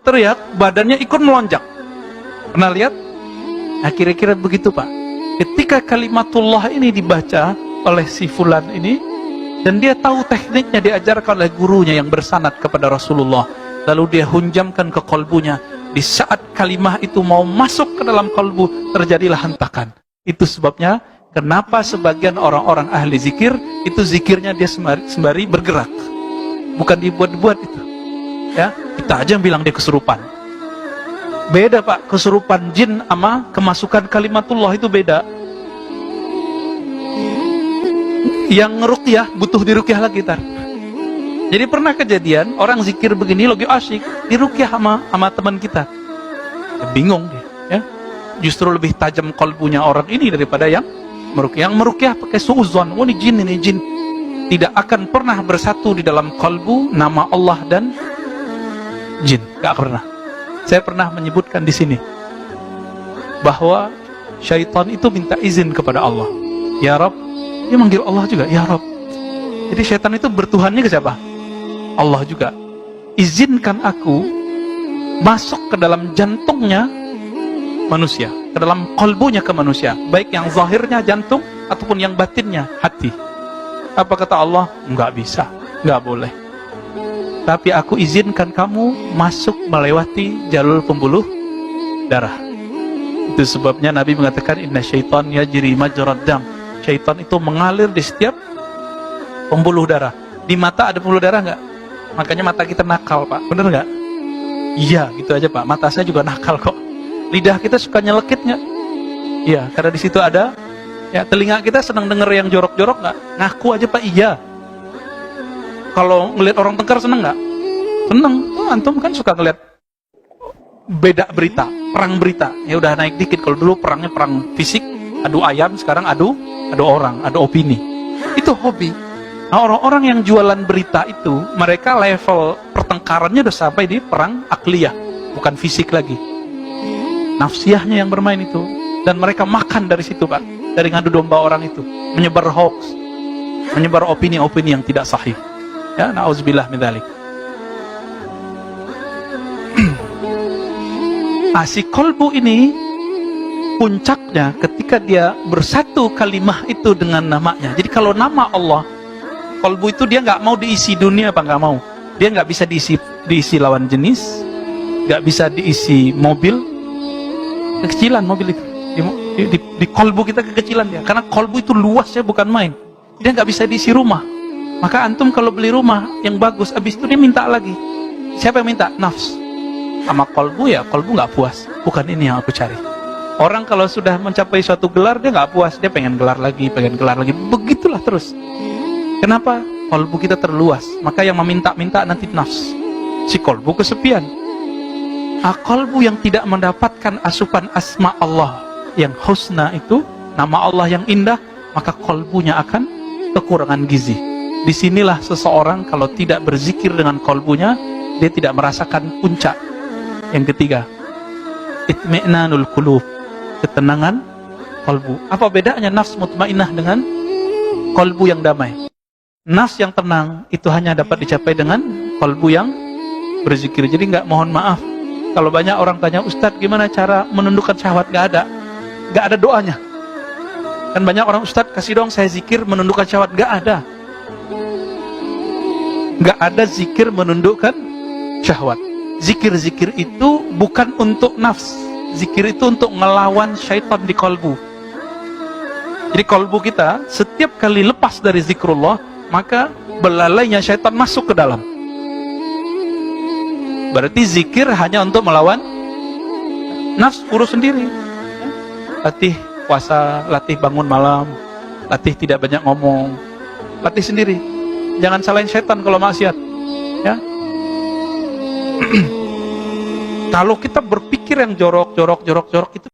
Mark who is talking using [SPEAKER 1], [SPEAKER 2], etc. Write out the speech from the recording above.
[SPEAKER 1] teriak, badannya ikut melonjak. Pernah lihat? Nah, kira-kira begitu, Pak. Ketika kalimatullah ini dibaca oleh si fulan ini, dan dia tahu tekniknya, diajarkan oleh gurunya yang bersanad kepada Rasulullah, lalu dia hunjamkan ke kolbunya. Di saat kalimah itu mau masuk ke dalam kolbu, terjadilah hentakan. Itu sebabnya kenapa sebagian orang-orang ahli zikir itu zikirnya dia sembari bergerak, bukan dibuat-buat itu. Ya, kita aja yang bilang dia kesurupan. Beda, Pak, kesurupan jin sama kemasukan kalimatullah itu beda. Yang ngeruqyah butuh diruqyah lagi tar. Jadi pernah kejadian orang zikir begini lagi asyik, diruqyah sama teman kita. Ya, bingung dia, ya. Justru lebih tajam kolbunya orang ini daripada yang meruqyah. Yang meruqyah pakai suuzon, oh ini jin. Tidak akan pernah bersatu di dalam kolbu nama Allah dan jin, gak pernah. Saya pernah menyebutkan di sini bahwa syaitan itu minta izin kepada Allah. Ya Rabb, dia manggil Allah juga, ya Rabb. Jadi syaitan itu bertuhannya ke siapa? Allah juga. Izinkan aku masuk ke dalam jantungnya manusia, ke dalam kolbunya ke manusia, baik yang zahirnya jantung ataupun yang batinnya hati. Apa kata Allah? Enggak bisa, enggak boleh. Tapi aku izinkan kamu masuk melewati jalur pembuluh darah. Itu sebabnya Nabi mengatakan inna syaitan yajri majrad dam. Syaitan itu mengalir di setiap pembuluh darah. Di mata ada pembuluh darah enggak? Makanya mata kita nakal, Pak. Bener enggak? Iya, gitu aja, Pak. Mata saya juga nakal kok. Lidah kita suka nyelekit enggak? Iya, karena di situ ada. Ya, telinga kita senang denger yang jorok-jorok enggak? Ngaku aja, Pak, iya. Kalau ngelihat orang tengkar seneng nggak? Seneng. Oh, antum kan suka ngelihat beda berita, perang berita. Ya udah naik dikit. Kalau dulu perangnya perang fisik, adu ayam, sekarang adu orang, adu opini. Itu hobi. Nah, orang-orang yang jualan berita itu, mereka level pertengkarannya udah sampai di perang akliyah, bukan fisik lagi. Nafsiyahnya yang bermain itu, dan mereka makan dari situ, Pak. Dari ngadu domba orang itu, menyebar hoax, menyebar opini-opini yang tidak sahih. Ya, na'udzubillah min dzalik. Si kolbu ini puncaknya ketika dia bersatu kalimah itu dengan namanya. Jadi kalau nama Allah, kolbu itu dia nggak mau diisi dunia, apa nggak mau. Dia nggak bisa diisi lawan jenis, nggak bisa diisi mobil. Kekecilan mobil itu di kolbu kita, kekecilan dia. Karena kolbu itu luasnya bukan main. Dia nggak bisa diisi rumah. Maka antum kalau beli rumah yang bagus, habis itu dia minta lagi. Siapa yang minta? Nafs. Sama kolbu ya, kolbu nggak puas. Bukan ini yang aku cari. Orang kalau sudah mencapai suatu gelar, dia nggak puas. Dia pengen gelar lagi, pengen gelar lagi. Begitulah terus. Kenapa? Kolbu kita terluas. Maka yang meminta-minta nanti nafs. Si kolbu kesepian. Kolbu yang tidak mendapatkan asupan asma Allah yang husna itu, nama Allah yang indah, maka kolbunya akan kekurangan gizi. Disinilah seseorang kalau tidak berzikir dengan kolbunya, dia tidak merasakan puncak. Yang ketiga, itmi'nanul qulub, ketenangan kolbu. Apa bedanya nafs mutmainnah dengan kolbu yang damai? Nafs yang tenang itu hanya dapat dicapai dengan kolbu yang berzikir. Jadi nggak, mohon maaf, kalau banyak orang tanya, Ustadz gimana cara menundukkan syahwat? Nggak ada doanya. Kan banyak orang, Ustadz kasih dong saya zikir menundukkan syahwat. Nggak ada. Nggak ada zikir menundukkan syahwat. Zikir-zikir itu bukan untuk nafs. Zikir itu untuk ngelawan syaitan di kolbu. Jadi kolbu kita setiap kali lepas dari zikrullah, maka belalainya syaitan masuk ke dalam. Berarti zikir hanya untuk melawan nafs, urus sendiri. Latih puasa, latih bangun malam, latih tidak banyak ngomong, latih sendiri. Jangan salahin syaitan kalau maksiat, ya. Kalau kita berpikir yang jorok itu